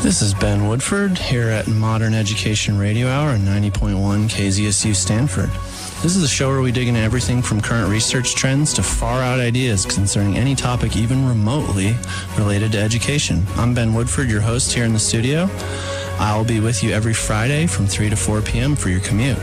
This is Ben Woodford here at Modern Education Radio Hour on 90.1 KZSU Stanford. This is the show where we dig into everything from current research trends to far-out ideas concerning any topic even remotely related to education. I'm Ben Woodford, your host here in the studio. I'll be with you every Friday from 3 to 4 p.m. for your commute.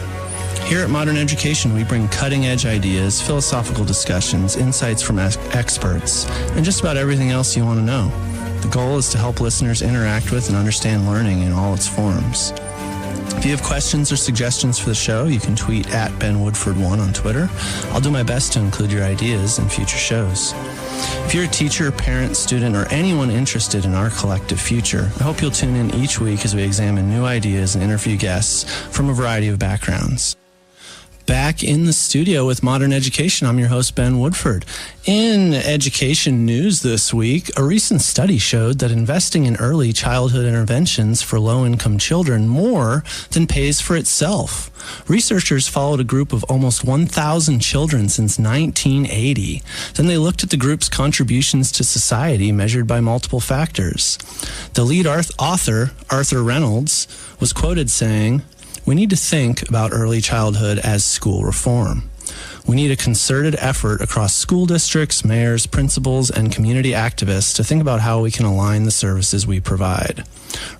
Here at Modern Education, we bring cutting-edge ideas, philosophical discussions, insights from experts, and just about everything else you want to know. The goal is to help listeners interact with and understand learning in all its forms. If you have questions or suggestions for the show, you can tweet at BenWoodford1 on Twitter. I'll do my best to include your ideas in future shows. If you're a teacher, parent, student, or anyone interested in our collective future, I hope you'll tune in each week as we examine new ideas and interview guests from a variety of backgrounds. Back in the studio with Modern Education, I'm your host, Ben Woodford. In education news this week, a recent study showed that investing in early childhood interventions for low-income children more than pays for itself. Researchers followed a group of almost 1,000 children since 1980. Then they looked at the group's contributions to society measured by multiple factors. The lead author, Arthur Reynolds, was quoted saying, "We need to think about early childhood as school reform. We need a concerted effort across school districts, mayors, principals, and community activists to think about how we can align the services we provide."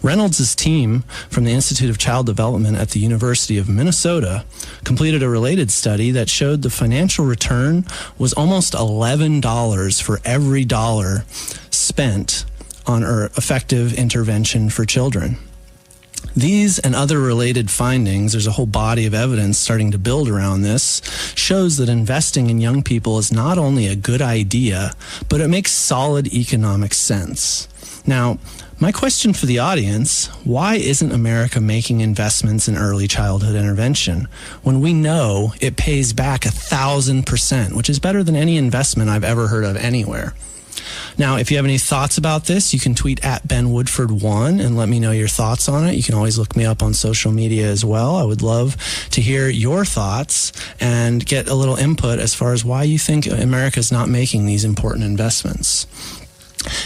Reynolds' team from the Institute of Child Development at the University of Minnesota completed a related study that showed the financial return was almost $11 for every dollar spent on effective intervention for children. These and other related findings, there's a whole body of evidence starting to build around this, shows that investing in young people is not only a good idea, but it makes solid economic sense. Now, my question for the audience, why isn't America making investments in early childhood intervention when we know it pays back 1,000%, which is better than any investment I've ever heard of anywhere? Now, if you have any thoughts about this, you can tweet at BenWoodford1 and let me know your thoughts on it. You can always look me up on social media as well. I would love to hear your thoughts and get a little input as far as why you think America is not making these important investments.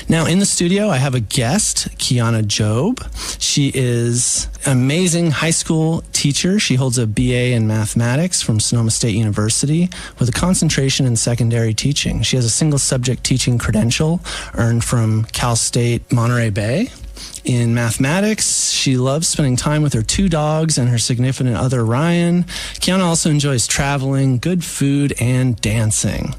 Now, in the studio, I have a guest, Kiana Jobe. She is an amazing high school teacher. She holds a BA in mathematics from Sonoma State University with a concentration in secondary teaching. She has a single subject teaching credential earned from Cal State Monterey Bay. In mathematics, she loves spending time with her 2 dogs and her significant other, Ryan. Kiana also enjoys traveling, good food, and dancing.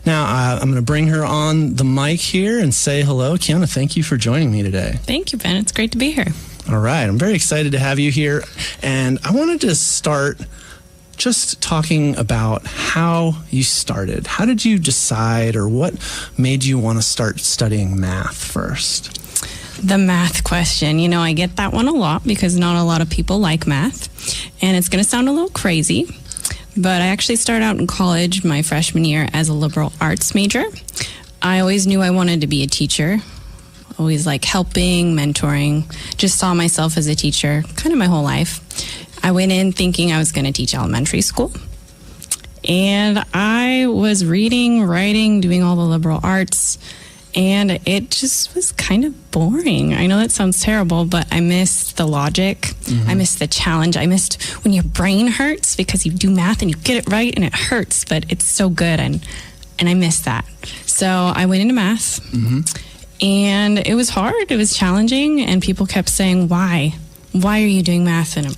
Now, I'm going to bring her on the mic here and say hello. Kiana, thank you for joining me today. Thank you, Ben. It's great to be here. All right. I'm very excited to have you here. And I wanted to start just talking about how you started. How did you decide, or what made you want to start studying math first? The math question. You know, I get that one a lot because not a lot of people like math. And it's going to sound a little crazy, but I actually started out in college my freshman year as a liberal arts major. I always knew I wanted to be a teacher. Always like helping, mentoring. Just saw myself as a teacher kind of my whole life. I went in thinking I was going to teach elementary school. And I was reading, writing, doing all the liberal arts. And it just was kind of boring. I know that sounds terrible, but I missed the logic. Mm-hmm. I missed the challenge. I missed when your brain hurts because you do math and you get it right and it hurts, but it's so good. And I missed that. So I went into math. Mm-hmm. And it was hard. It was challenging. And people kept saying, why? Why are you doing math? And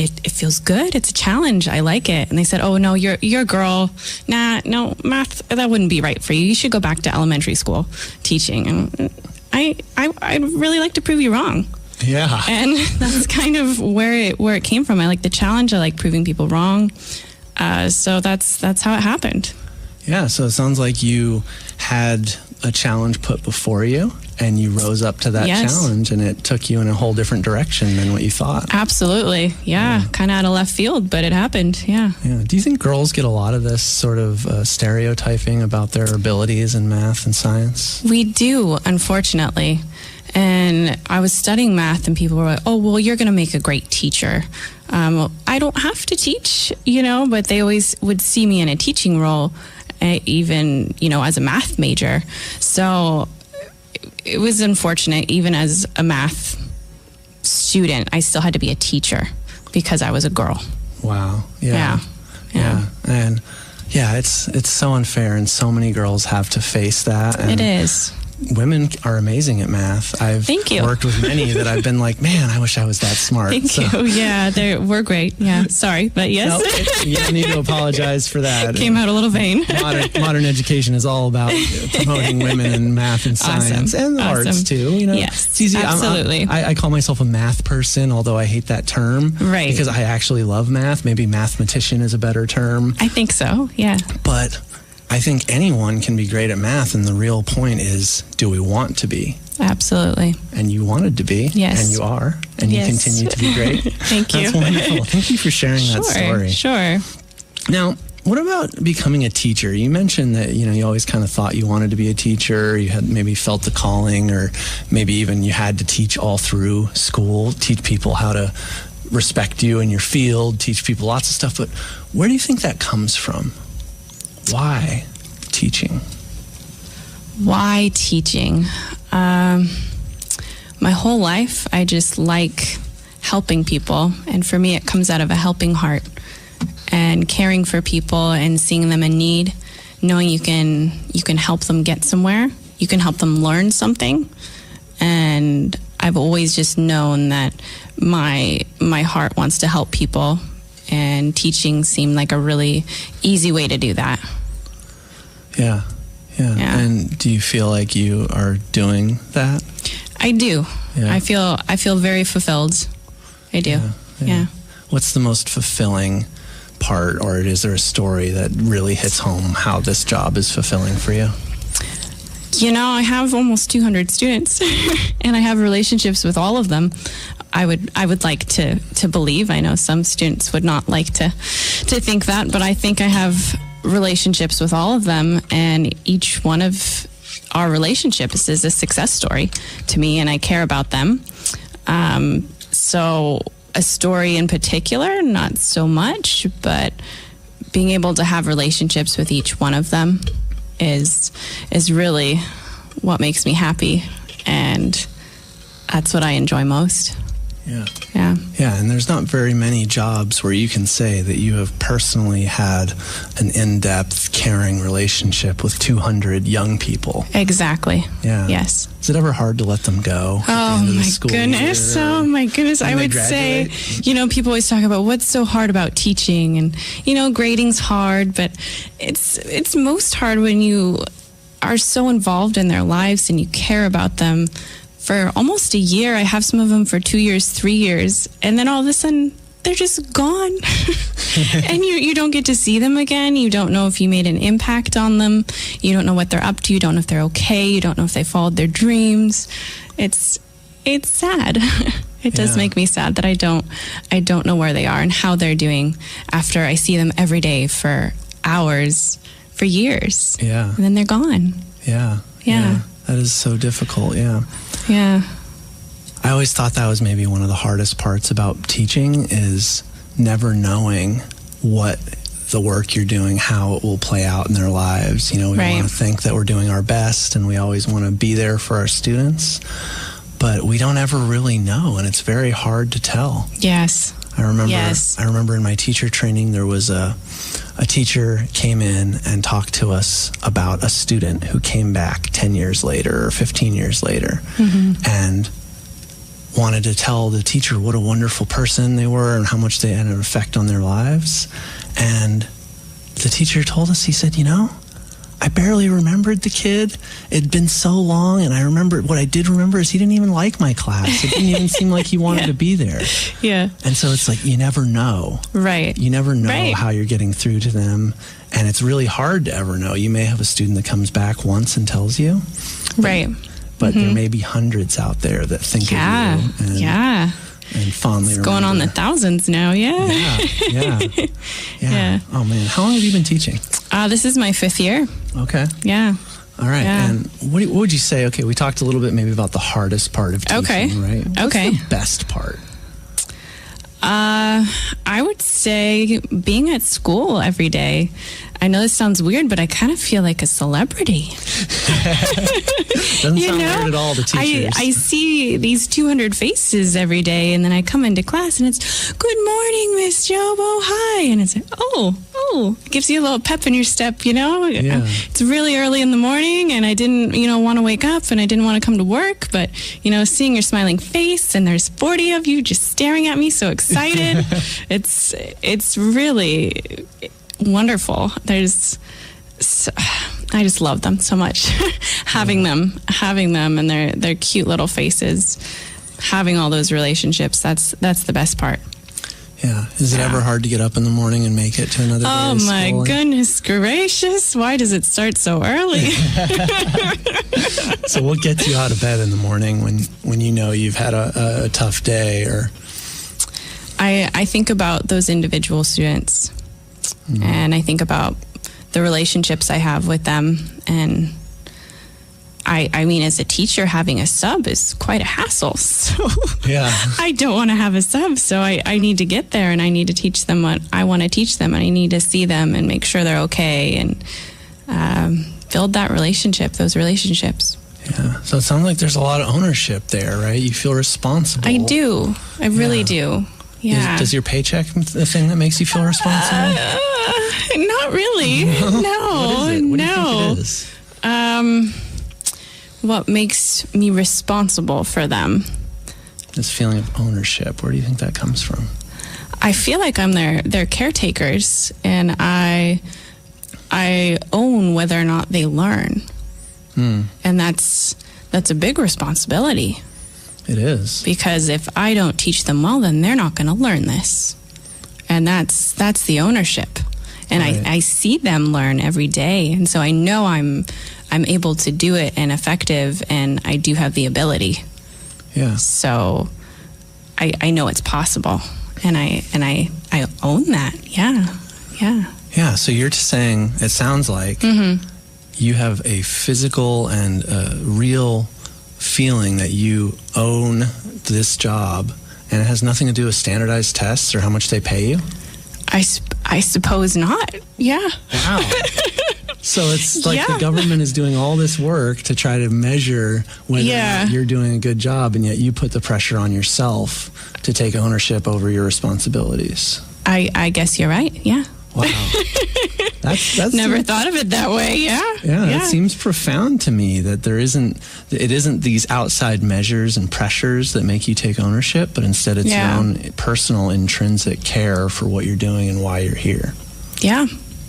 it feels good. It's a challenge. I like it. And they said, oh, no, you're a girl. Nah, no, math, that wouldn't be right for you. You should go back to elementary school teaching. And I'd really like to prove you wrong. Yeah. And that's kind of where it came from. I like the challenge. I like proving people wrong. So that's how it happened. Yeah, so it sounds like you had a challenge put before you and you rose up to that challenge, and it took you in a whole different direction than what you thought. Absolutely. Yeah. Kind of out of left field, but it happened. Yeah. Do you think girls get a lot of this sort of stereotyping about their abilities in math and science? We do, unfortunately. And I was studying math and people were like, oh, well, you're going to make a great teacher. I don't have to teach, but they always would see me in a teaching role, even, as a math major. So it was unfortunate, even as a math student, I still had to be a teacher because I was a girl. Wow. Yeah. And yeah, it's so unfair, and so many girls have to face that. And it is. Women are amazing at math. I've Thank you. worked with many that I've been like, man, I wish I was that smart. Thank you. Yeah, we're great. Yeah, sorry, but yes. Nope, you don't need to apologize for that. Came out a little vain. Modern education is all about promoting women in math and science and the arts too. Yes, it's easy. absolutely. I call myself a math person, although I hate that term. Right. Because I actually love math. Maybe mathematician is a better term. I think so. Yeah. But I think anyone can be great at math, and the real point is, do we want to be? Absolutely. And you wanted to be, yes, and you are, and you continue to be great. Thank you. That's wonderful. Thank you for sharing that story. Sure. Now, what about becoming a teacher? You mentioned that you always kind of thought you wanted to be a teacher. You had maybe felt the calling, or maybe even you had to teach all through school, teach people how to respect you in your field, teach people lots of stuff. But where do you think that comes from? Why teaching? Why teaching? My whole life, I just like helping people. And for me, it comes out of a helping heart and caring for people and seeing them in need, knowing you can help them get somewhere. You can help them learn something. And I've always just known that my heart wants to help people, and teaching seemed like a really easy way to do that. Yeah. And do you feel like you are doing that? I do. Yeah. I feel very fulfilled. I do. Yeah. What's the most fulfilling part, or is there a story that really hits home how this job is fulfilling for you? I have almost 200 students and I have relationships with all of them. I would like to believe. I know some students would not like to think that, but I think I have relationships with all of them, and each one of our relationships is a success story to me, and I care about them. So a story in particular, not so much, but being able to have relationships with each one of them is really what makes me happy, and that's what I enjoy most. Yeah, and there's not very many jobs where you can say that you have personally had an in-depth, caring relationship with 200 young people. Exactly. Yeah. Yes. Is it ever hard to let them go? Oh my goodness. Oh my goodness. I would say, people always talk about what's so hard about teaching, and grading's hard, but it's most hard when you are so involved in their lives and you care about them for almost a year. I have some of them for 2 years, 3 years, and then all of a sudden they're just gone. And you don't get to see them again. You don't know if you made an impact on them. You don't know what they're up to. You don't know if they're okay. You don't know if they followed their dreams. It's sad. It does make me sad that I don't know where they are and how they're doing after I see them every day for hours, for years. Yeah. And then they're gone. Yeah. That is so difficult. Yeah. I always thought that was maybe one of the hardest parts about teaching, is never knowing what the work you're doing, how it will play out in their lives. We want to think that we're doing our best, and we always want to be there for our students, but we don't ever really know, and it's very hard to tell. Yes. I remember in my teacher training, there was a teacher came in and talked to us about a student who came back 10 years later or 15 years later, and wanted to tell the teacher what a wonderful person they were and how much they had an effect on their lives. And the teacher told us, he said, I barely remembered the kid. It'd been so long, and what I did remember is he didn't even like my class. It didn't even seem like he wanted to be there. Yeah. And so it's like, you never know. Right. You never know how you're getting through to them, and it's really hard to ever know. You may have a student that comes back once and tells you. But there may be hundreds out there that think of you. And fondly it's going on the thousands now. Yeah. Oh man, how long have you been teaching? This is my 5th year. Okay. Yeah. All right. Yeah. And what would you say? Okay, we talked a little bit maybe about the hardest part of teaching, right? What's the best part? I would say being at school every day. I know this sounds weird, but I kind of feel like a celebrity. Doesn't sound weird at all to teachers. I see these 200 faces every day, and then I come into class, and it's, good morning, Miss Jobe, oh, hi. And it's like, it gives you a little pep in your step, Yeah. It's really early in the morning, and I didn't, want to wake up, and I didn't want to come to work, but, seeing your smiling face, and there's 40 of you just staring at me, so excited. It's really wonderful. I just love them so much. having them and their cute little faces, having all those relationships, that's the best part. Yeah. Is it ever hard to get up in the morning and make it to another day Oh of my school? goodness gracious. Why does it start so early? So what gets you out of bed in the morning when you know you've had a tough day? Or I think about those individual students, and I think about the relationships I have with them. And I mean, as a teacher, having a sub is quite a hassle. So yeah. I don't want to have a sub. So I need to get there, and I need to teach them what I want to teach them. And I need to see them and make sure they're okay, and build those relationships. Yeah. So it sounds like there's a lot of ownership there, right? You feel responsible. I do. I really do. Yeah. Does your paycheck the thing that makes you feel responsible? Not really. No. What is it? What no. do you think it is? What makes me responsible for them? This feeling of ownership. Where do you think that comes from? I feel like I'm their caretakers, and I own whether or not they learn. And that's a big responsibility. It is. Because if I don't teach them well, then they're not going to learn this. And that's the ownership. And right. I see them learn every day. And so I know I'm able to do it and effective, and I do have the ability. Yeah. So I know it's possible. And I own that. Yeah. Yeah. Yeah. So you're just saying, it sounds like you have a physical and real feeling that you own this job, and it has nothing to do with standardized tests or how much they pay you? I suppose not. Yeah. Wow. So it's like the government is doing all this work to try to measure whether or not you're doing a good job, and yet you put the pressure on yourself to take ownership over your responsibilities. I guess you're right. Yeah. Wow. That's never thought of it that way. Yeah. Yeah, it seems profound to me that it isn't these outside measures and pressures that make you take ownership, but instead it's your own personal intrinsic care for what you're doing and why you're here. Yeah.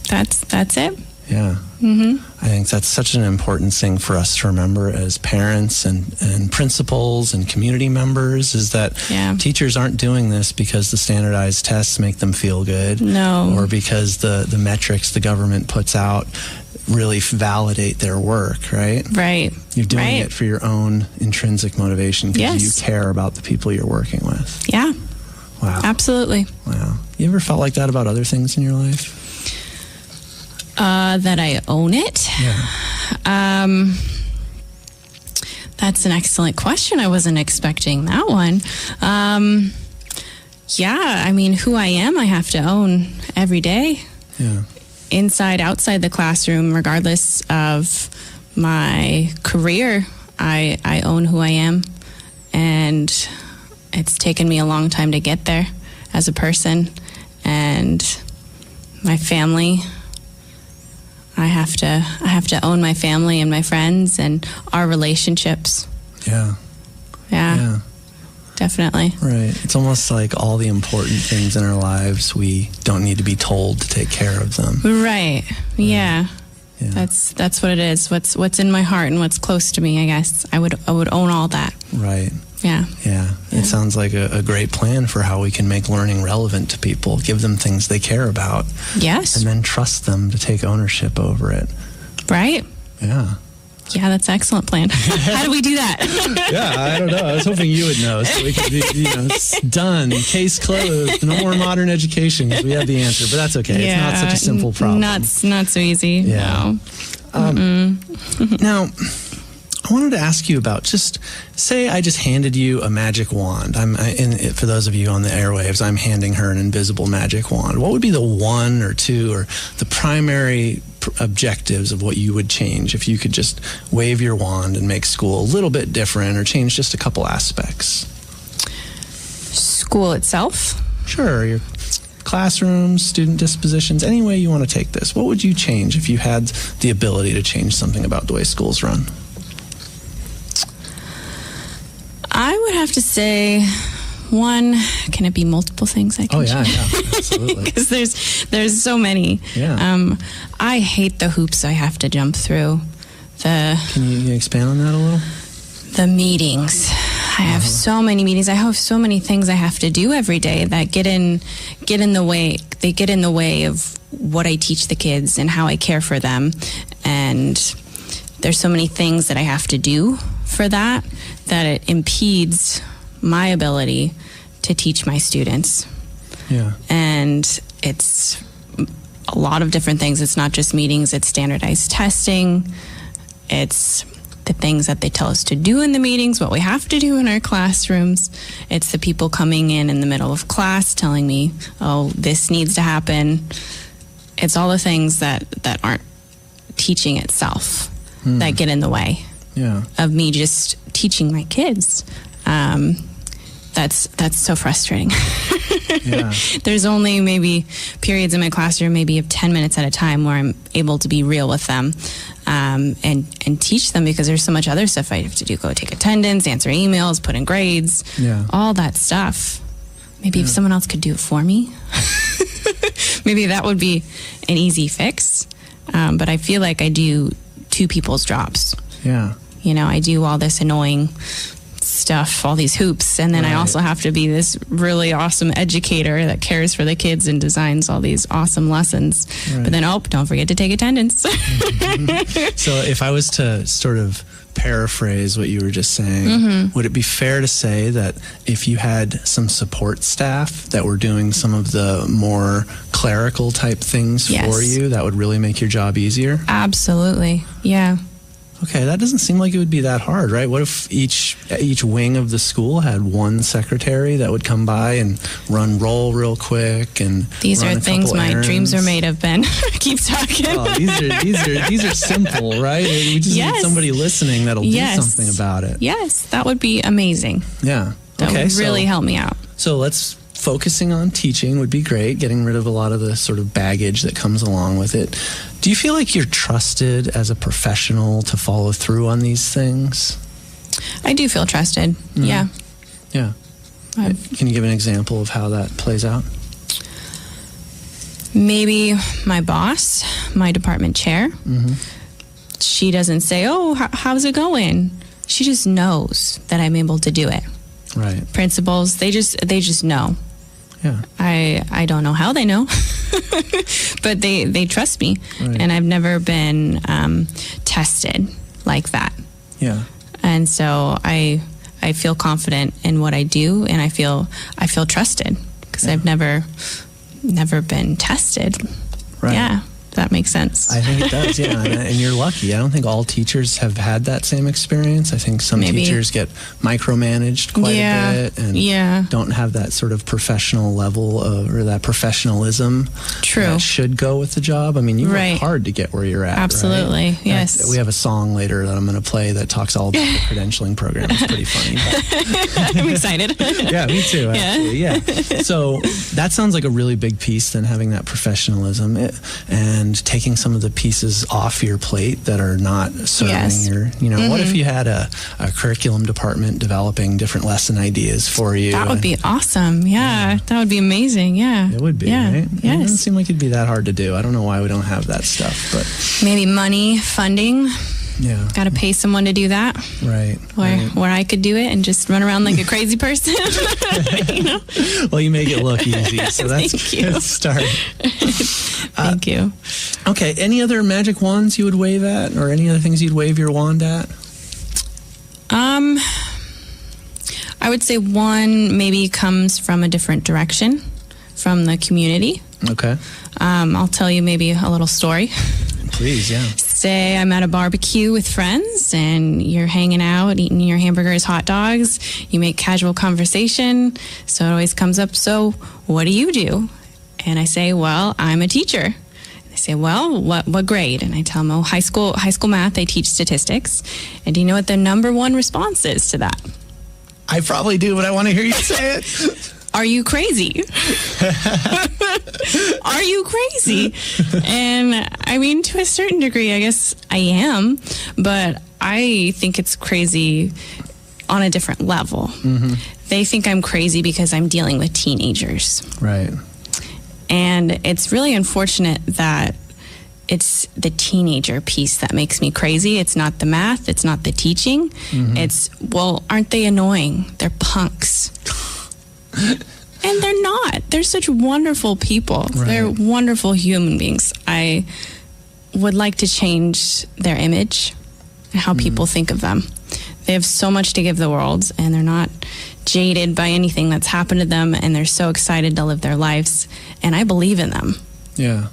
That's it. Yeah. I think that's such an important thing for us to remember as parents and principals and community members, is that teachers aren't doing this because the standardized tests make them feel good. No. Or because the metrics the government puts out really validate their work, right? Right. You're doing it for your own intrinsic motivation because you care about the people you're working with. Yeah. Wow. Absolutely. Wow. You ever felt like that about other things in your life? That I own it? Yeah. That's an excellent question. I wasn't expecting that one. I mean, who I am, I have to own every day. Yeah. Inside, outside the classroom, regardless of my career, I own who I am. And it's taken me a long time to get there as a person. And my family, I have to own my family and my friends and our relationships. Yeah. Definitely. Right. It's almost like all the important things in our lives, we don't need to be told to take care of them. Right. Yeah. That's what it is. What's in my heart and what's close to me, I guess. I would own all that. Right. Yeah. It sounds like a great plan for how we can make learning relevant to people, give them things they care about. Yes. And then trust them to take ownership over it. Right. Yeah. Yeah, that's an excellent plan. How do we do that? I don't know. I was hoping you would know, so we could be, it's done, case closed, no more modern education, because we have the answer. But that's okay. It's not such a simple problem. Not so easy. Yeah. No. Now, I I wanted to ask you about, just say I just handed you a magic wand. For those of you on the airwaves, I'm handing her an invisible magic wand. What would be the one or two or the primary objectives of what you would change if you could just wave your wand and make school a little bit different or change just a couple aspects? School itself? Sure. Your classrooms, student dispositions, any way you want to take this. What would you change if you had the ability to change something about the way schools run? I would have to say, one, can it be multiple things I can yeah, change? Absolutely. Because there's so many. Yeah. I hate the hoops I have to jump through. Can you expand on that a little? The meetings. I have so many meetings. I have so many things I have to do every day that get in the way. They get in the way of what I teach the kids and how I care for them. And there's so many things that I have to do for that it impedes my ability to teach my students. Yeah. And it's a lot of different things. It's not just meetings, it's standardized testing. It's the things that they tell us to do in the meetings, what we have to do in our classrooms. It's the people coming in the middle of class telling me, oh, this needs to happen. It's all the things that aren't teaching itself that get in the way of me just teaching my kids. That's so frustrating. Yeah. There's only maybe periods in my classroom, maybe of 10 minutes at a time, where I'm able to be real with them and teach them, because there's so much other stuff I have to do. Go take attendance, answer emails, put in grades, all that stuff. Maybe if someone else could do it for me, maybe that would be an easy fix. But I feel like I do two people's jobs. Yeah. You know, I do all this annoying stuff, all these hoops, and then I also have to be this really awesome educator that cares for the kids and designs all these awesome lessons. Right. But then, don't forget to take attendance. So if I was to sort of paraphrase what you were just saying, would it be fair to say that if you had some support staff that were doing some of the more clerical type things for you, that would really make your job easier? Absolutely. Yeah. Okay, that doesn't seem like it would be that hard, right? What if each wing of the school had one secretary that would come by and run roll real quick and these run are things my errands? Dreams are made of, Ben. Keep talking. Oh, these are simple, right? We just need somebody listening that'll do something about it. Yes, that would be amazing. Yeah. That would really help me out. So focusing on teaching would be great, getting rid of a lot of the sort of baggage that comes along with it. Do you feel like you're trusted as a professional to follow through on these things? I do feel trusted. Yeah. Yeah. Can you give an example of how that plays out? Maybe my boss, my department chair, she doesn't say, oh, how's it going? She just knows that I'm able to do it. Right. Principals, they just know. Yeah. I don't know how they know, but they trust me. Right. And I've never been tested like that. Yeah. And so I feel confident in what I do, and I feel trusted because I've never been tested. Right. Yeah. That makes sense. I think it does, yeah. And you're lucky. I don't think all teachers have had that same experience. I think some teachers get micromanaged quite a bit and don't have that sort of professional level or that professionalism that should go with the job. I mean, you work hard to get where you're at. Absolutely, right? yes. We have a song later that I'm going to play that talks all about the credentialing program. It's pretty funny. I'm excited. Yeah, me too, actually. Yeah. So that sounds like a really big piece, then, having that professionalism. And taking some of the pieces off your plate that are not serving your, what if you had a curriculum department developing different lesson ideas for you? That would be awesome. Yeah. That would be amazing. Yeah. It would be, right? Yes. It doesn't seem like it'd be that hard to do. I don't know why we don't have that stuff, but maybe money, funding. Yeah. Got to pay someone to do that. Right. Where I could do it and just run around like a crazy person. Well, you make it look easy, so that's a good start. Thank you. Okay. Any other magic wands you would wave at, or any other things you'd wave your wand at? I would say one maybe comes from a different direction, from the community. Okay. I'll tell you maybe a little story. Please, yeah. say I'm at a barbecue with friends and you're hanging out, eating your hamburgers, hot dogs. You make casual conversation. So it always comes up, so what do you do? And I say, well, I'm a teacher. They say, well, what grade? And I tell them, oh, high school math. I teach statistics. And do you know what the number one response is to that? I probably do, but I want to hear you say it. Are you crazy? Are you crazy? And I mean, to a certain degree, I guess I am, but I think it's crazy on a different level. Mm-hmm. They think I'm crazy because I'm dealing with teenagers. Right. And it's really unfortunate that it's the teenager piece that makes me crazy. It's not the math. It's not the teaching. Mm-hmm. It's, well, aren't they annoying? They're punks. And they're not. They're such wonderful people. Right. They're wonderful human beings. I would like to change their image and how people think of them. They have so much to give the world, and they're not jaded by anything that's happened to them, and they're so excited to live their lives, and I believe in them. Yeah.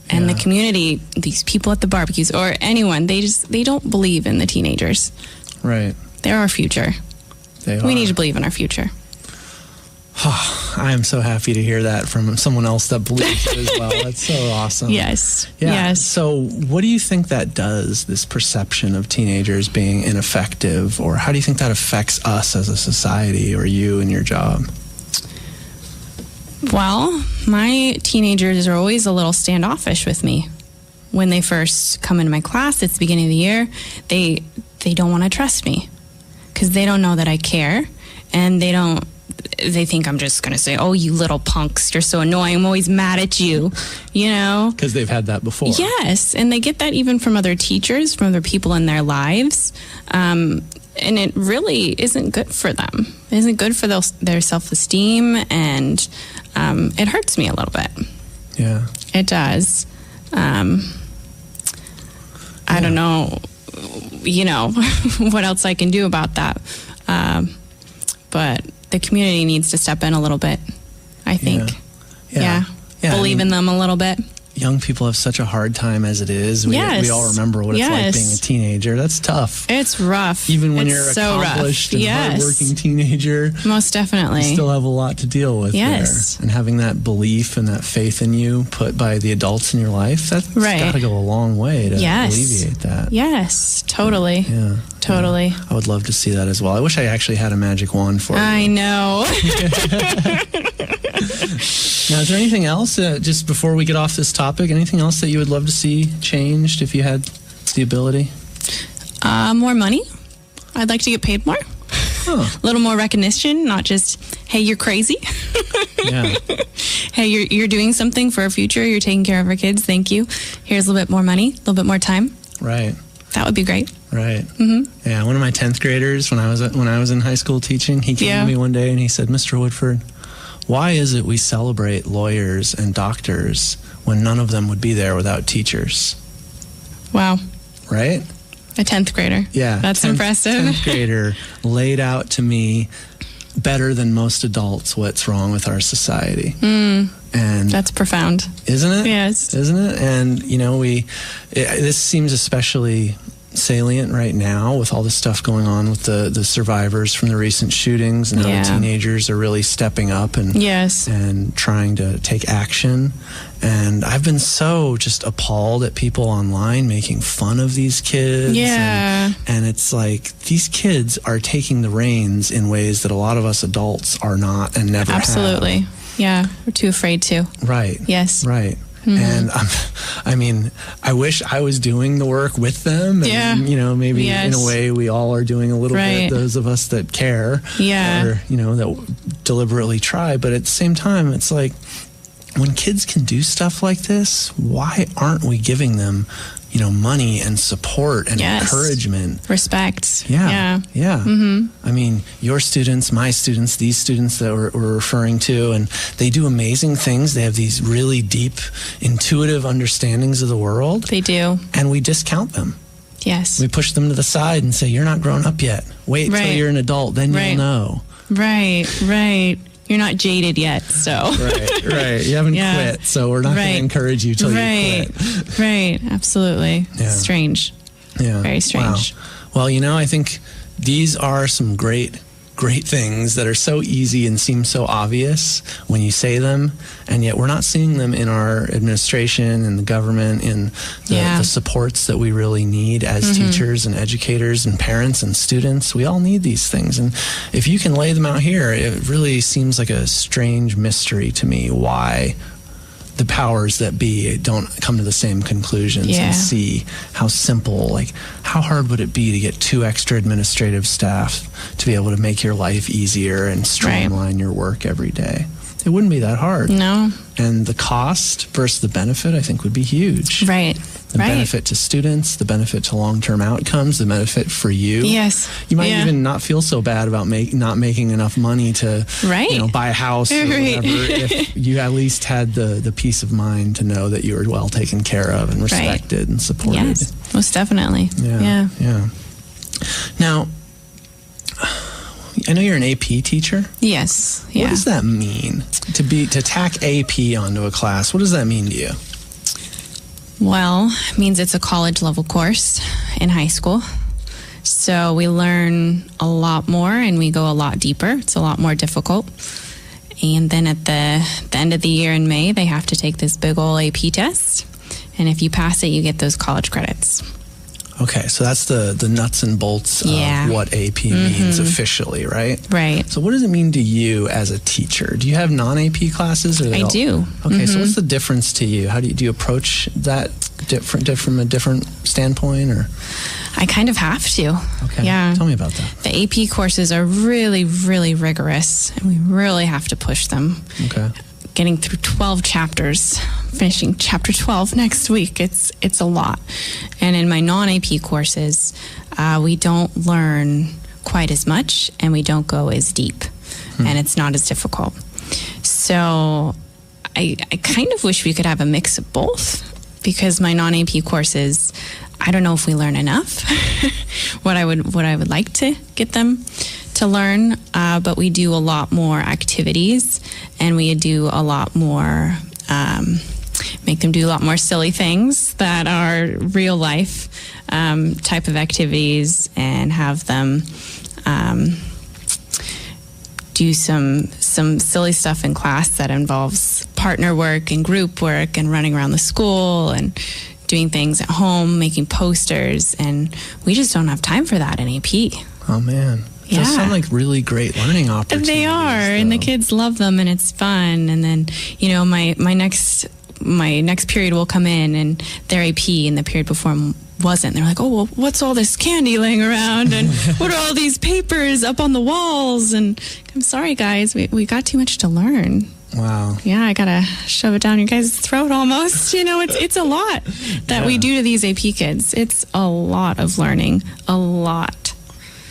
And the community, these people at the barbecues, or anyone, they don't believe in the teenagers. Right. They're our future. They are. We need to believe in our future. I am so happy to hear that from someone else that believes it as well. That's so awesome. Yes. Yeah. Yes. So what do you think that does, this perception of teenagers being ineffective, or how do you think that affects us as a society, or you and your job? Well, my teenagers are always a little standoffish with me. When they first come into my class at the beginning of the year, they don't want to trust me because they don't know that I care, and they think I'm just going to say, oh, you little punks, you're so annoying, I'm always mad at you, you know? Because they've had that before. Yes, and they get that even from other teachers, from other people in their lives, and it really isn't good for them. It isn't good for their self-esteem, and it hurts me a little bit. Yeah. It does. I don't know, what else I can do about that. But the community needs to step in a little bit, I think. Yeah. Believe in them a little bit. Young people have such a hard time as it is. We all remember what it's like being a teenager. That's tough. It's rough. Even when you're accomplished and hardworking teenager. Most definitely. You still have a lot to deal with there. And having that belief and that faith in you put by the adults in your life, that's got to go a long way to alleviate that. Yes, totally. Yeah. Totally. Yeah. I would love to see that as well. I wish I actually had a magic wand for you. I know. Now, is there anything else, just before we get off this topic, anything else that you would love to see changed if you had the ability? More money. I'd like to get paid more. Huh. A little more recognition, not just, hey, you're crazy. Yeah. Hey, you're doing something for our future. You're taking care of our kids. Thank you. Here's a little bit more money, a little bit more time. Right. That would be great. Right. Mm-hmm. Yeah. One of my 10th graders, when I was in high school teaching, he came to me one day and he said, Mr. Woodford, why is it we celebrate lawyers and doctors when none of them would be there without teachers? Wow. Right? A 10th grader. Yeah. That's impressive. 10th grader laid out to me better than most adults what's wrong with our society. And that's profound. Isn't it? Yes. Isn't it? And, this seems especially salient right now with all the stuff going on with the survivors from the recent shootings, and how the teenagers are really stepping up and trying to take action. And I've been so just appalled at people online making fun of these kids. Yeah. And it's like, these kids are taking the reins in ways that a lot of us adults are not and never have. Absolutely. Yeah. We're too afraid to. Right. Yes. Right. Mm-hmm. And I wish I was doing the work with them. And, maybe in a way we all are doing a little bit, those of us that care. Yeah. Or, that deliberately try. But at the same time, it's like, when kids can do stuff like this, why aren't we giving them, money and support and encouragement? Respect. Yeah. Mm-hmm. I mean, your students, my students, these students that we're referring to, and they do amazing things. They have these really deep, intuitive understandings of the world. They do. And we discount them. Yes. We push them to the side and say, you're not grown up yet. Wait till you're an adult, then you'll know. Right. you're not jaded yet. So right. You haven't quit, so we're not going to encourage you till you quit. Right. Absolutely. Yeah. Strange. Yeah. Very strange. Wow. Well, you know, I think these are some great things that are so easy and seem so obvious when you say them, and yet we're not seeing them in our administration and the government, in the supports that we really need as teachers and educators and parents and students. We all need these things, and if you can lay them out here, it really seems like a strange mystery to me why the powers that be don't come to the same conclusions and see how simple, like how hard would it be to get 2 extra administrative staff to be able to make your life easier and streamline your work every day. It wouldn't be that hard. No. And the cost versus the benefit, I think, would be huge. Right. The benefit to students, the benefit to long-term outcomes, the benefit for you. Yes. You might even not feel so bad about not making enough money to buy a house or whatever if you at least had the peace of mind to know that you were well taken care of and respected and supported. Yes, most definitely. Yeah. Now, I know you're an AP teacher. Yes. Yeah. What does that mean to tack AP onto a class? What does that mean to you? Well, it means it's a college level course in high school. So we learn a lot more and we go a lot deeper. It's a lot more difficult. And then at the end of the year in May, they have to take this big old AP test. And if you pass it, you get those college credits. Okay, so that's the nuts and bolts of what AP means officially, right? Right. So what does it mean to you as a teacher? Do you have non-AP classes? Or I do. Okay, so what's the difference to you? How do you approach that from a different standpoint? Or I kind of have to. Okay, yeah. Tell me about that. The AP courses are really, really rigorous, and we really have to push them. Okay. Getting through 12 chapters, finishing chapter 12 next week. It's a lot. And in my non-AP courses, we don't learn quite as much and we don't go as deep and it's not as difficult. So I kind of wish we could have a mix of both, because my non-AP courses, I don't know if we learn enough what I would like to get them to learn, but we do a lot more activities and we do a lot more, make them do a lot more silly things that are real life type of activities, and have them do some silly stuff in class that involves partner work and group work and running around the school and doing things at home, making posters, and we just don't have time for that in AP. Oh man. Yeah. Those sound like really great learning opportunities. They are, and the kids love them, and it's fun. And then, my next period will come in, and their AP in the period before wasn't. They're like, oh, well, what's all this candy laying around, and what are all these papers up on the walls? And I'm sorry, guys, we got too much to learn. Wow. Yeah, I gotta shove it down your guys' throat almost. It's a lot that we do to these AP kids. It's a lot of learning, a lot.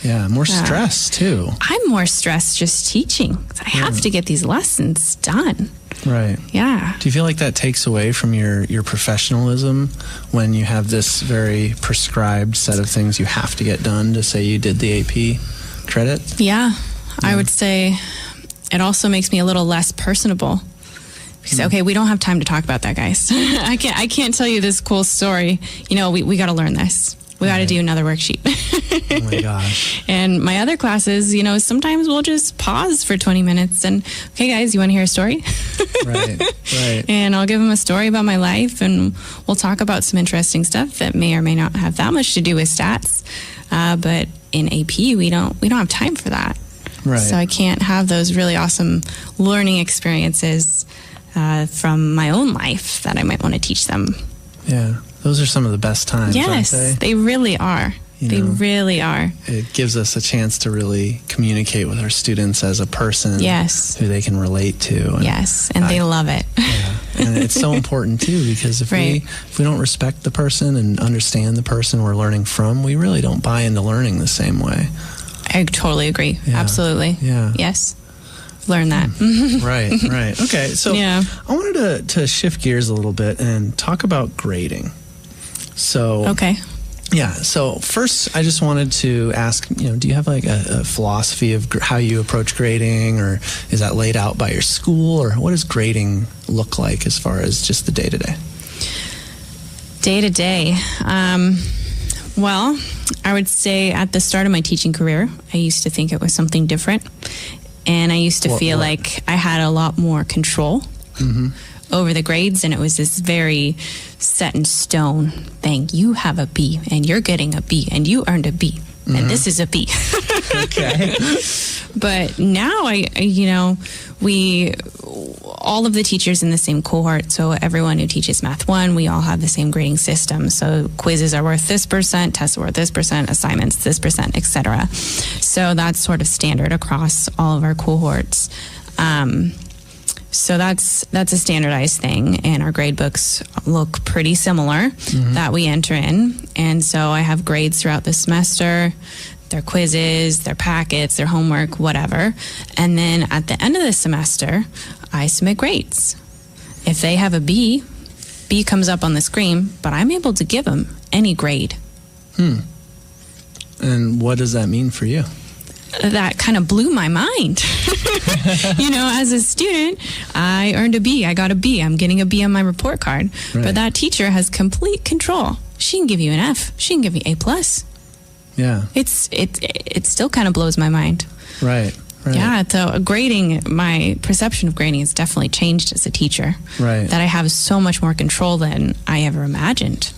Yeah, more stress too. I'm more stressed just teaching. I have to get these lessons done. Right. Yeah. Do you feel like that takes away from your professionalism when you have this very prescribed set of things you have to get done to say you did the AP credit? Yeah. I would say it also makes me a little less personable. Because, okay, we don't have time to talk about that, guys. I can't tell you this cool story. We got to learn this. We got to do another worksheet. Oh my gosh. And my other classes, sometimes we'll just pause for 20 minutes and, okay, guys, you want to hear a story? Right. And I'll give them a story about my life, and we'll talk about some interesting stuff that may or may not have that much to do with stats. But in AP, we don't have time for that. Right. So I can't have those really awesome learning experiences from my own life that I might want to teach them. Yeah. Those are some of the best times, yes, aren't they? They really are. They really are. It gives us a chance to really communicate with our students as a person who they can relate to. And they love it. Yeah. And it's so important, too, because if we don't respect the person and understand the person we're learning from, we really don't buy into learning the same way. I totally agree. Yeah. Absolutely. Yeah. Yes. Learn that. Right. Okay, so I wanted to shift gears a little bit and talk about grading. So, okay. Yeah. So first, I just wanted to ask, do you have like a philosophy of how you approach grading, or is that laid out by your school, or what does grading look like as far as just the day-to-day? Day-to-day. Well, I would say at the start of my teaching career, I used to think it was something different. And I used to feel like I had a lot more control over the grades, and it was this very set in stone thing. You have a B, and you're getting a B, and you earned a B, and this is a B. Okay. But now, all of the teachers in the same cohort, so everyone who teaches Math 1, we all have the same grading system. So quizzes are worth this %, tests are worth this %, assignments this %, etc. So that's sort of standard across all of our cohorts. So that's a standardized thing, and our grade books look pretty similar that we enter in. And so I have grades throughout the semester, their quizzes, their packets, their homework, whatever. And then at the end of the semester, I submit grades. If they have a B, B comes up on the screen, but I'm able to give them any grade. And what does that mean for you? That kind of blew my mind. As a student, I earned a B. I got a B. I'm getting a B on my report card. Right. But that teacher has complete control. She can give you an F. She can give you A+. Yeah. It still kind of blows my mind. Right. Yeah, so grading, my perception of grading has definitely changed as a teacher. Right. That I have so much more control than I ever imagined.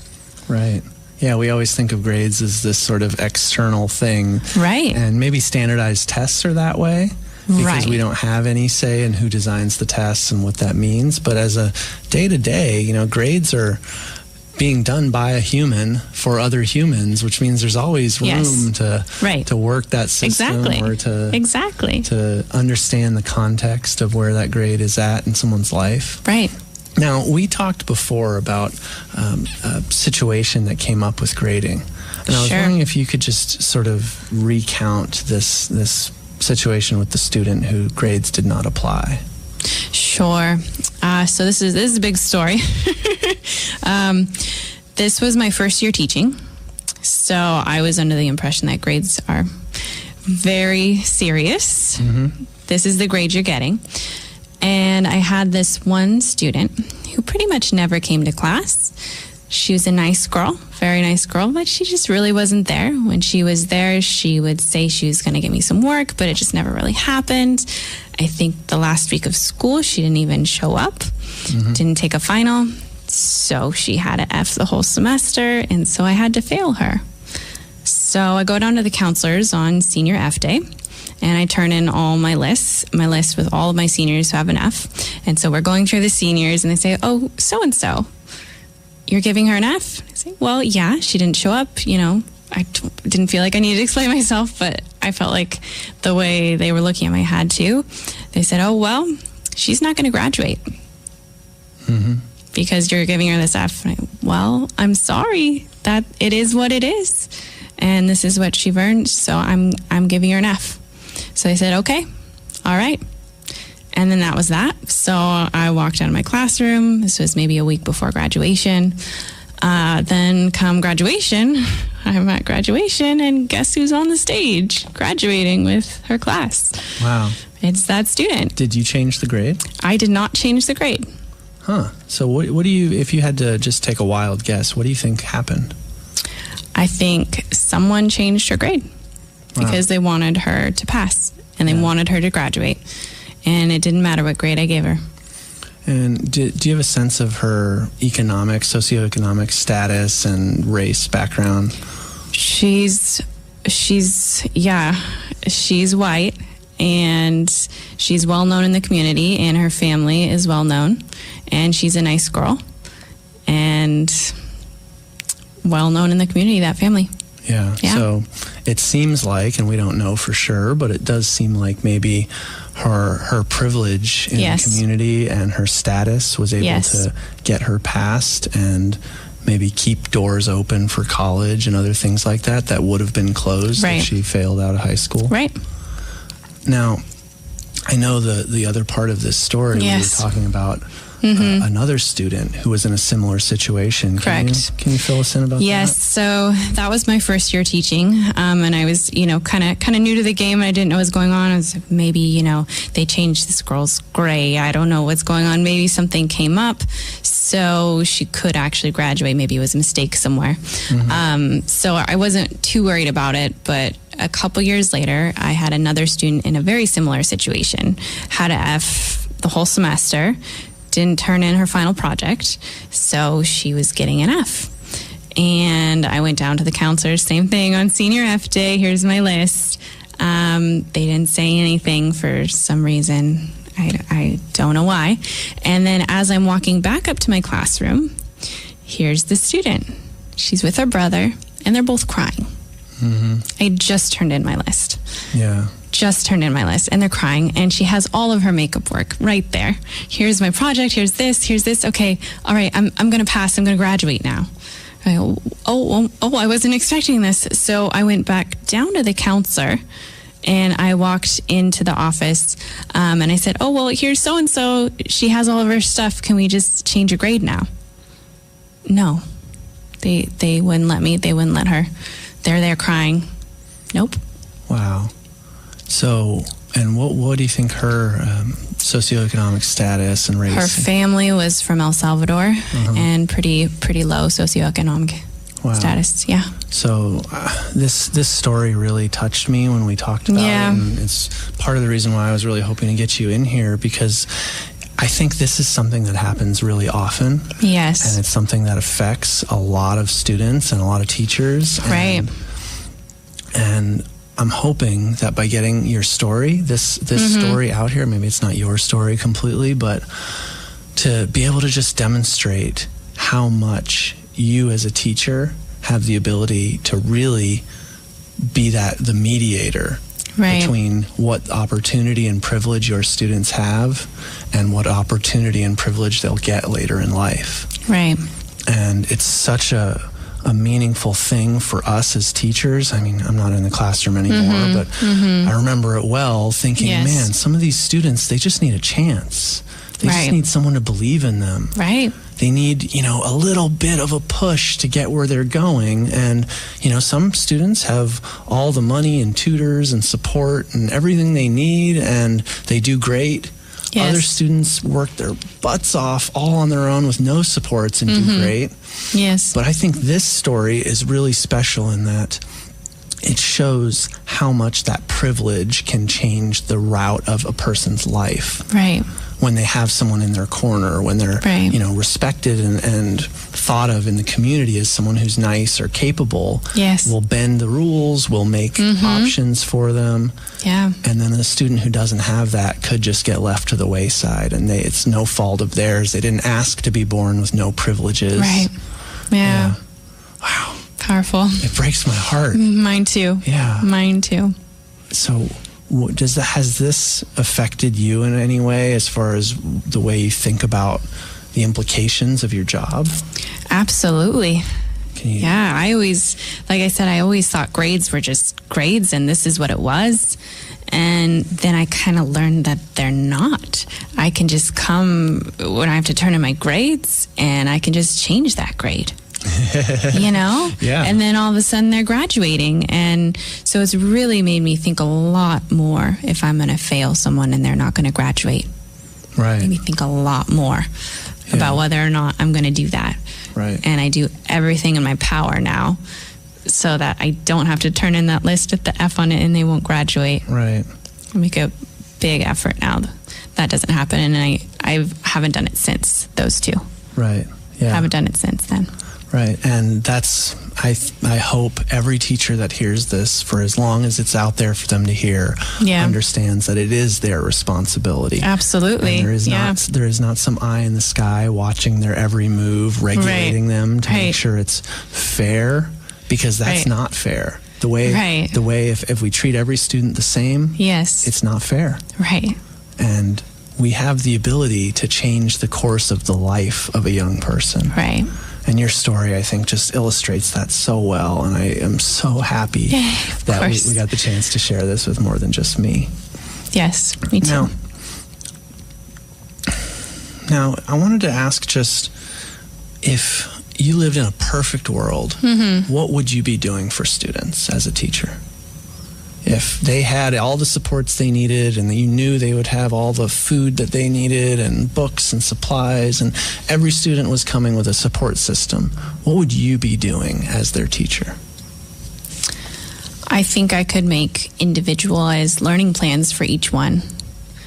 Right. Yeah, we always think of grades as this sort of external thing. Right. And maybe standardized tests are that way because we don't have any say in who designs the tests and what that means. But as a day-to-day, grades are being done by a human for other humans, which means there's always room to work that system or to understand the context of where that grade is at in someone's life. Right. Now, we talked before about a situation that came up with grading. And I was wondering if you could just sort of recount this situation with the student who grades did not apply. Sure. So this is a big story. This was my first year teaching. So I was under the impression that grades are very serious. This is the grade you're getting. And I had this one student who pretty much never came to class. She was a nice girl, very nice girl, but she just really wasn't there. When she was there, she would say she was going to give me some work, but it just never really happened. I think the last week of school, she didn't even show up, didn't take a final. So she had an F the whole semester, and so I had to fail her. So I go down to the counselors on senior F day, and I turn in all my list with all of my seniors who have an F. And so we're going through the seniors, and they say, oh, so-and-so, you're giving her an F? I say, well, yeah, she didn't show up. I didn't feel like I needed to explain myself, but I felt like the way they were looking at me, I had to. They said, oh, well, she's not going to graduate because you're giving her this F. And well, I'm sorry, that it is what it is. And this is what she earned, so I'm giving her an F. So I said, okay, all right. And then that was that. So I walked out of my classroom. This was maybe a week before graduation. Then come graduation, I'm at graduation, and guess who's on the stage graduating with her class? Wow. It's that student. Did you change the grade? I did not change the grade. Huh. So what do you, if you had to just take a wild guess, what do you think happened? I think someone changed her grade because they wanted her to pass and they wanted her to graduate. And it didn't matter what grade I gave her. And do you have a sense of her socioeconomic status and race background? She's white, and she's well known in the community, and her family is well known, and she's a nice girl, and well known in the community, that family. Yeah. So it seems like, and we don't know for sure, but it does seem like maybe her privilege in the community and her status was able to get her passed and maybe keep doors open for college and other things like that would have been closed if she failed out of high school. Right. Now, I know the other part of this story we were talking about another student who was in a similar situation. Correct. Can you fill us in about that? Yes. So that was my first year teaching. And I was, kind of new to the game. And I didn't know what was going on. I was like, maybe, they changed this girl's grade. I don't know what's going on. Maybe something came up so she could actually graduate. Maybe it was a mistake somewhere. So I wasn't too worried about it, but a couple years later, I had another student in a very similar situation, had an F the whole semester, didn't turn in her final project, so she was getting an F. And I went down to the counselor, same thing on senior F day, here's my list. They didn't say anything for some reason. I don't know why. And then as I'm walking back up to my classroom, here's the student. She's with her brother, and they're both crying. I just turned in my list. Yeah. Just turned in my list, and they're crying, and she has all of her makeup work right there. Here's my project, here's this. Okay, all right, I'm going to pass, I'm going to graduate now. I go, I wasn't expecting this. So I went back down to the counselor, and I walked into the office, and I said, oh, well, here's so-and-so. She has all of her stuff. Can we just change her grade now? No. They wouldn't let me. They wouldn't let her. They're there crying. Nope. Wow. So, and what do you think her socioeconomic status and race? Her family was from El Salvador and pretty low socioeconomic status. Yeah. So this story really touched me when we talked about it, and it's part of the reason why I was really hoping to get you in here, because I think this is something that happens really often. Yes. And it's something that affects a lot of students and a lot of teachers. Right. And I'm hoping that by getting your story, this story out here, maybe it's not your story completely, but to be able to just demonstrate how much you as a teacher have the ability to really be the mediator between what opportunity and privilege your students have and what opportunity and privilege they'll get later in life. Right. And it's such a meaningful thing for us as teachers. I mean, I'm not in the classroom anymore, but I remember it well, thinking, man, some of these students, they just need a chance. They just need someone to believe in them. Right. They need, a little bit of a push to get where they're going. And, some students have all the money and tutors and support and everything they need, and they do great. Yes. Other students work their butts off all on their own with no supports and do great. Yes. But I think this story is really special in that it shows how much that privilege can change the route of a person's life. Right. When they have someone in their corner, when they're, respected and thought of in the community as someone who's nice or capable, will bend the rules, will make options for them. Yeah. And then a student who doesn't have that could just get left to the wayside, and it's no fault of theirs. They didn't ask to be born with no privileges. Right. Yeah. Wow. Powerful. It breaks my heart. Mine too. Yeah. Mine too. So has this affected you in any way as far as the way you think about the implications of your job? Absolutely. Yeah, I always thought grades were just grades and this is what it was. And then I kind of learned that they're not. I can just come when I have to turn in my grades and I can just change that grade. Yeah. And then all of a sudden they're graduating. And so it's really made me think a lot more if I'm going to fail someone and they're not going to graduate. Right. Made me think a lot more about whether or not I'm going to do that. Right. And I do everything in my power now so that I don't have to turn in that list with the F on it and they won't graduate. Right. I make a big effort now. That doesn't happen. And I haven't done it since those two. Right. Yeah. I haven't done it since then. Right. And that's, I hope every teacher that hears this, for as long as it's out there for them to hear, understands that it is their responsibility. Absolutely. And there is not some eye in the sky watching their every move, regulating them to make sure it's fair, because that's not fair. The way if we treat every student the same, it's not fair. Right. And we have the ability to change the course of the life of a young person. Right. And your story, I think, just illustrates that so well. And I am so happy that we got the chance to share this with more than just me. Yes, me too. Now, I wanted to ask just if you lived in a perfect world, what would you be doing for students as a teacher? If they had all the supports they needed and you knew they would have all the food that they needed and books and supplies and every student was coming with a support system, what would you be doing as their teacher? I think I could make individualized learning plans for each one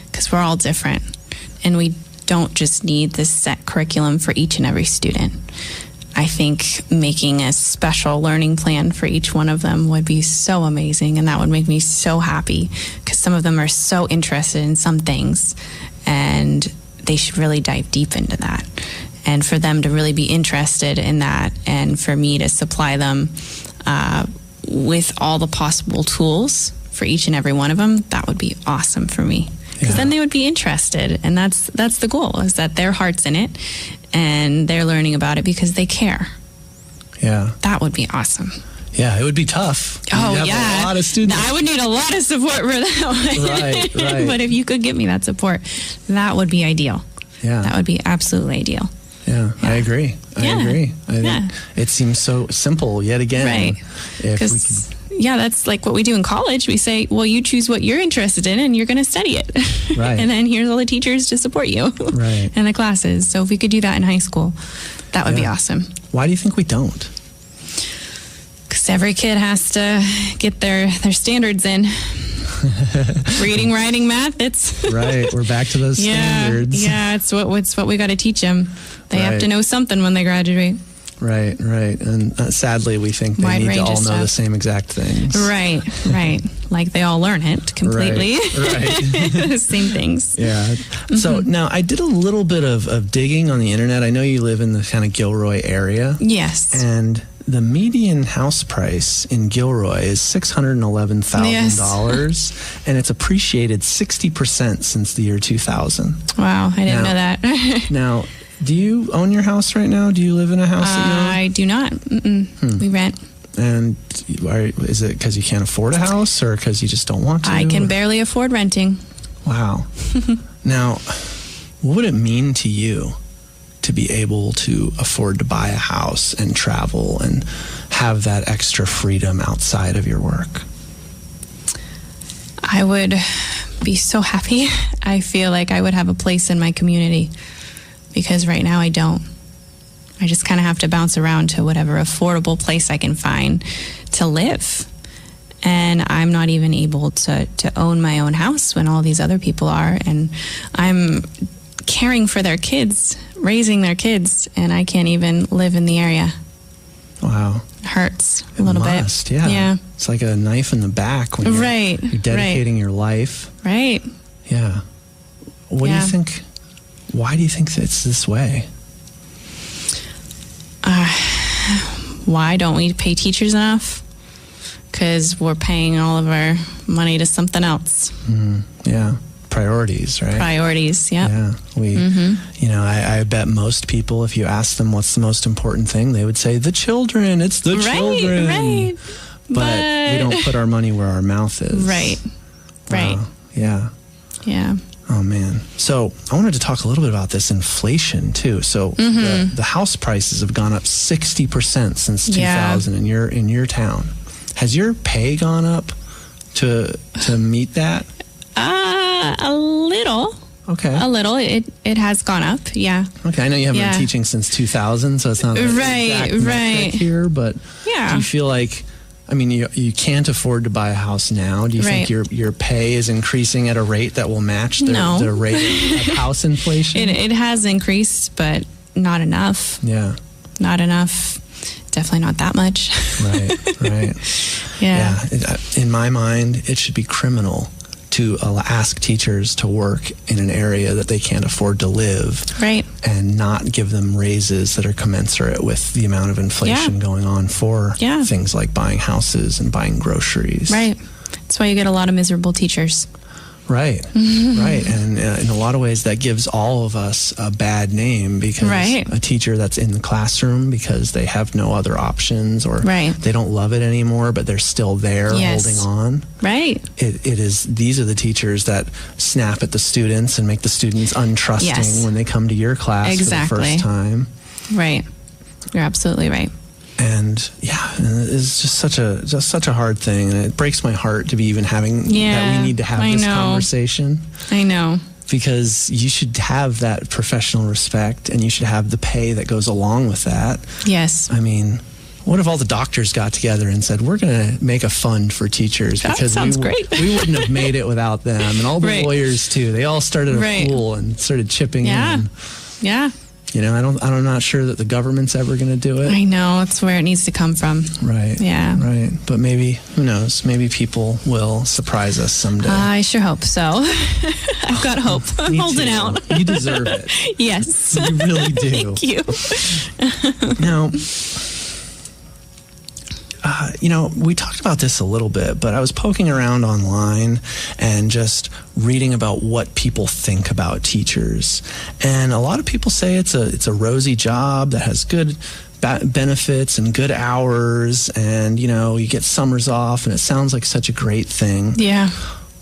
because we're all different and we don't just need this set curriculum for each and every student. I think making a special learning plan for each one of them would be so amazing, and that would make me so happy because some of them are so interested in some things and they should really dive deep into that. And for them to really be interested in that and for me to supply them with all the possible tools for each and every one of them, that would be awesome for me. Because then they would be interested, and that's the goal, is that their heart's in it and they're learning about it because they care. Yeah. That would be awesome. Yeah, it would be tough. You'd have a lot of students. I would need a lot of support for that one. Right. But if you could give me that support, that would be ideal. Yeah. That would be absolutely ideal. Yeah, I agree. I agree. I think it seems so simple yet again. Right. If we could... Yeah, that's like what we do in college. We say, well, you choose what you're interested in and you're going to study it. Right. And then here's all the teachers to support you. Right. And the classes. So if we could do that in high school, that would be awesome. Why do you think we don't? Because every kid has to get their standards in. Reading, writing, math, it's... Right, we're back to those standards. Yeah, it's what we got to teach them. They have to know something when they graduate. Right. And sadly, we think they need to all know the same exact things. Right. Like they all learn it completely. Right. Same things. Yeah. So now I did a little bit of digging on the internet. I know you live in the kind of Gilroy area. Yes. And the median house price in Gilroy is $611,000, and it's appreciated 60% since the year 2000. Wow, I didn't know that. Now, do you own your house right now? Do you live in a house that you own? I do not. We rent. And is it because you can't afford a house or because you just don't want to? I can barely afford renting. Wow. Now, what would it mean to you to be able to afford to buy a house and travel and have that extra freedom outside of your work? I would be so happy. I feel like I would have a place in my community because right now I don't. I just kind of have to bounce around to whatever affordable place I can find to live. And I'm not even able to own my own house when all these other people are. And I'm caring for their kids, raising their kids, and I can't even live in the area. Wow. It hurts a little bit. Yeah. It's like a knife in the back when you're dedicating your life. Right. Yeah. What do you think? Why do you think it's this way? Why don't we pay teachers enough? Because we're paying all of our money to something else. Yeah. Priorities, right? Priorities, Yeah. I bet most people, if you ask them what's the most important thing, they would say the children. It's the children. Right. But we don't put our money where our mouth is. Right. Yeah. Oh, man. So I wanted to talk a little bit about this inflation, too. So the house prices have gone up 60% since 2000 in your town. Has your pay gone up to meet that? A little. Okay. A little. It has gone up, yeah. Okay, I know you haven't been teaching since 2000, so it's not an exact metric here, but do you feel like, you can't afford to buy a house now. Do you think your pay is increasing at a rate that will match the rate of house inflation? It has increased, but not enough. Yeah. Not enough. Definitely not that much. Right. Yeah. In my mind, it should be criminal to ask teachers to work in an area that they can't afford to live, and not give them raises that are commensurate with the amount of inflation going on for things like buying houses and buying groceries. Right. That's why you get a lot of miserable teachers. Right, right. And in a lot of ways, that gives all of us a bad name, because a teacher that's in the classroom because they have no other options, or they don't love it anymore, but they're still there holding on. Right. These are the teachers that snap at the students and make the students untrusting when they come to your class for the first time. Right. You're absolutely right. And it's just such a hard thing, and it breaks my heart to be even having that we need to have this conversation. I know. Because you should have that professional respect, and you should have the pay that goes along with that. Yes. I mean, what if all the doctors got together and said, we're going to make a fund for teachers? That sounds great. We wouldn't have made it without them. And all the lawyers, too. They all started a pool and started chipping in. Yeah. You know, I'm not sure that the government's ever going to do it. I know. It's where it needs to come from. Right. Yeah. Right. But maybe, who knows, maybe people will surprise us someday. I sure hope so. I've got hope. I'm holding out. You deserve it. Yes. You really do. Thank you. Now, we talked about this a little bit, but I was poking around online and just reading about what people think about teachers. And a lot of people say it's a rosy job that has good benefits and good hours, and, you get summers off, and it sounds like such a great thing. Yeah.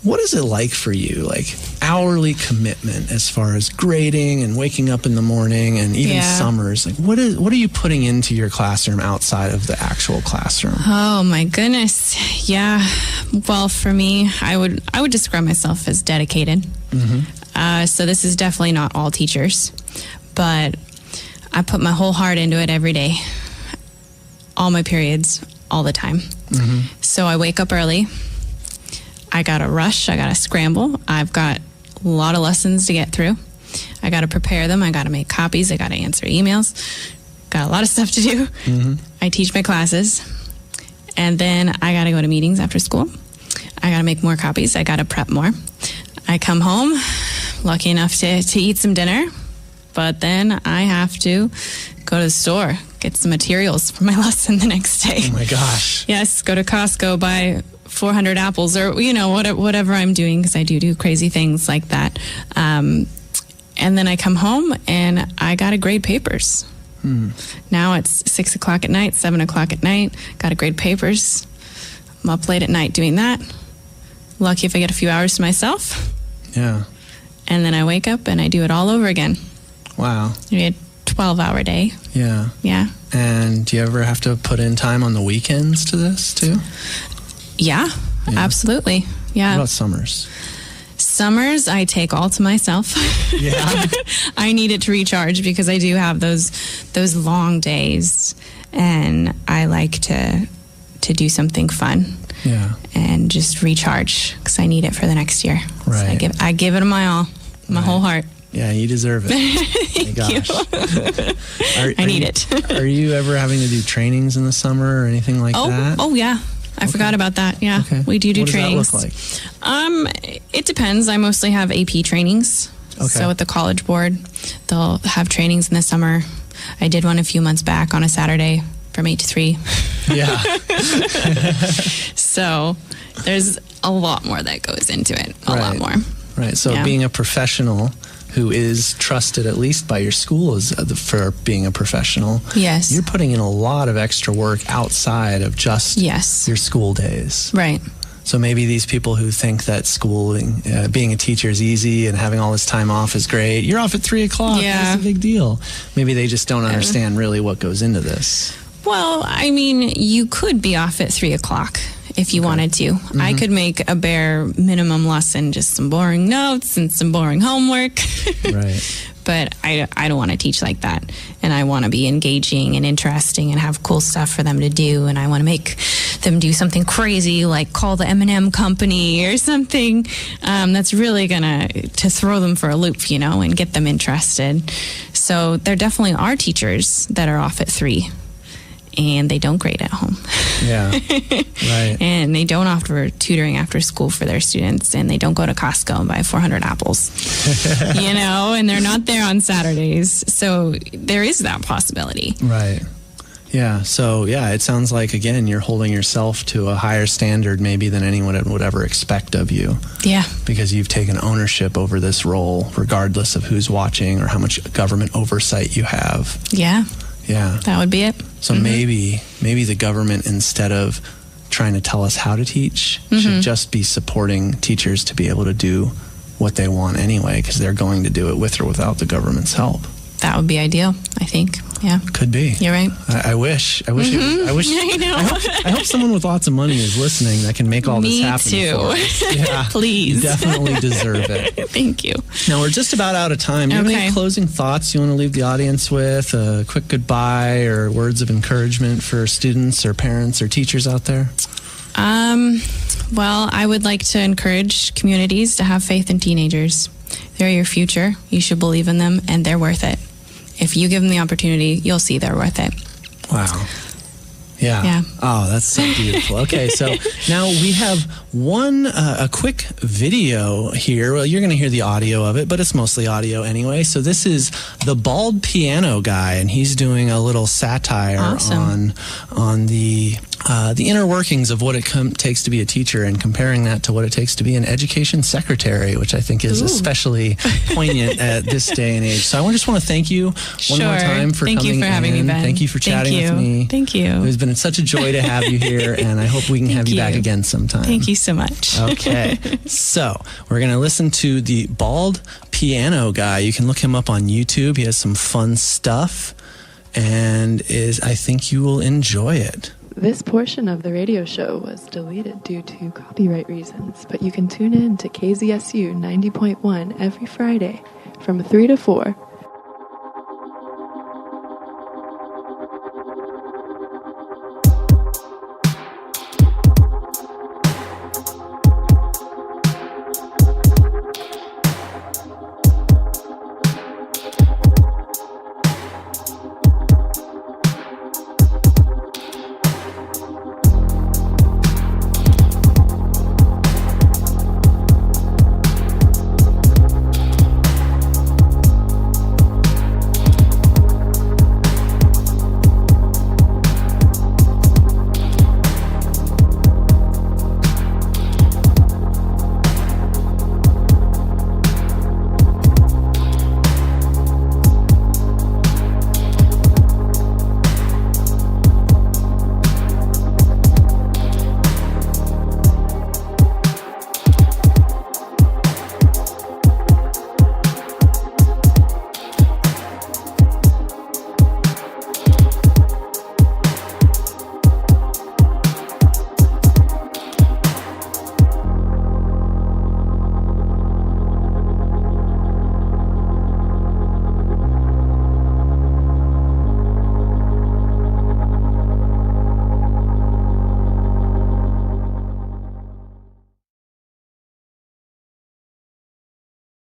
What is it like for you, like hourly commitment as far as grading and waking up in the morning and even summers? Like what are you putting into your classroom outside of the actual classroom? Oh my goodness. Yeah. Well, for me, I would describe myself as dedicated. Mm-hmm. So this is definitely not all teachers, but I put my whole heart into it every day, all my periods, all the time. Mm-hmm. So I wake up early. I got to rush. I got to scramble. I've got a lot of lessons to get through. I got to prepare them. I got to make copies. I got to answer emails. Got a lot of stuff to do. Mm-hmm. I teach my classes. And then I got to go to meetings after school. I got to make more copies. I got to prep more. I come home, lucky enough to eat some dinner. But then I have to go to the store, get some materials for my lesson the next day. Oh my gosh. Yes, go to Costco, buy 400 apples, or whatever I'm doing, because I do crazy things like that. And then I come home and I gotta grade papers. Now it's 6 o'clock at night, 7 o'clock at night. Gotta grade papers. I'm up late at night doing that. Lucky if I get a few hours to myself. Yeah. And then I wake up and I do it all over again. Wow. A 12-hour day. Yeah. Yeah. And do you ever have to put in time on the weekends to this too? Yeah, absolutely. Yeah. What about summers? Summers, I take all to myself. Yeah. I need it to recharge, because I do have those long days, and I like to do something fun. Yeah. And just recharge, because I need it for the next year. Right. So I give it my all, my whole heart. Yeah, you deserve it. Thank you. I need it. Are you ever having to do trainings in the summer or anything like that? Oh, yeah. I forgot about that. Yeah, we do trainings. What does that look like? It depends. I mostly have AP trainings. Okay. So at the College Board, they'll have trainings in the summer. I did one a few months back on a Saturday from 8 to 3. Yeah. So there's a lot more that goes into it. A lot more. Right. So being a professional who is trusted at least by your school for being a professional. Yes. You're putting in a lot of extra work outside of just your school days. Right. So maybe these people who think that schooling, being a teacher is easy and having all this time off is great. You're off at 3 o'clock. Yeah. That's a big deal. Maybe they just don't understand really what goes into this. Well, I mean, you could be off at 3 o'clock. If you wanted to. Mm-hmm. I could make a bare minimum lesson, just some boring notes and some boring homework. Right. But I don't want to teach like that. And I want to be engaging and interesting and have cool stuff for them to do. And I want to make them do something crazy, like call the M&M company or something that's really going to throw them for a loop, and get them interested. So there definitely are teachers that are off at 3. And they don't grade at home. Yeah, right. And they don't offer tutoring after school for their students, and they don't go to Costco and buy 400 apples, and they're not there on Saturdays. So there is that possibility. Right. Yeah. So, yeah, it sounds like, again, you're holding yourself to a higher standard maybe than anyone would ever expect of you. Yeah. Because you've taken ownership over this role, regardless of who's watching or how much government oversight you have. Yeah. Yeah. That would be it. So maybe the government, instead of trying to tell us how to teach, should just be supporting teachers to be able to do what they want anyway, because they're going to do it with or without the government's help. That would be ideal, I think. Yeah. Could be. You're right. I wish. I wish. I know. I hope someone with lots of money is listening that can make all this happen. Me too. For us. Yeah. Please. You definitely deserve it. Thank you. Now, we're just about out of time. Do you have any closing thoughts you want to leave the audience with? A quick goodbye or words of encouragement for students or parents or teachers out there? Well, I would like to encourage communities to have faith in teenagers. They're your future. You should believe in them, and they're worth it. If you give them the opportunity, you'll see they're worth it. Wow. Yeah. Oh, that's so beautiful. Okay, so now we have a quick video here. Well, you're going to hear the audio of it, but it's mostly audio anyway. So this is the bald piano guy, and he's doing a little satire on the inner workings of what it takes to be a teacher and comparing that to what it takes to be an education secretary, which I think is especially poignant at this day and age. So I just want to thank you one more time for coming in. Thank you for having me, Ben. Thank you for chatting with me. Thank you. It's been such a joy to have you here, and I hope we can have you back again sometime. Thank you so much. Okay. So we're going to listen to the bald piano guy. You can look him up on YouTube. He has some fun stuff, and I think you will enjoy it. This portion of the radio show was deleted due to copyright reasons, but you can tune in to KZSU 90.1 every Friday from 3 to 4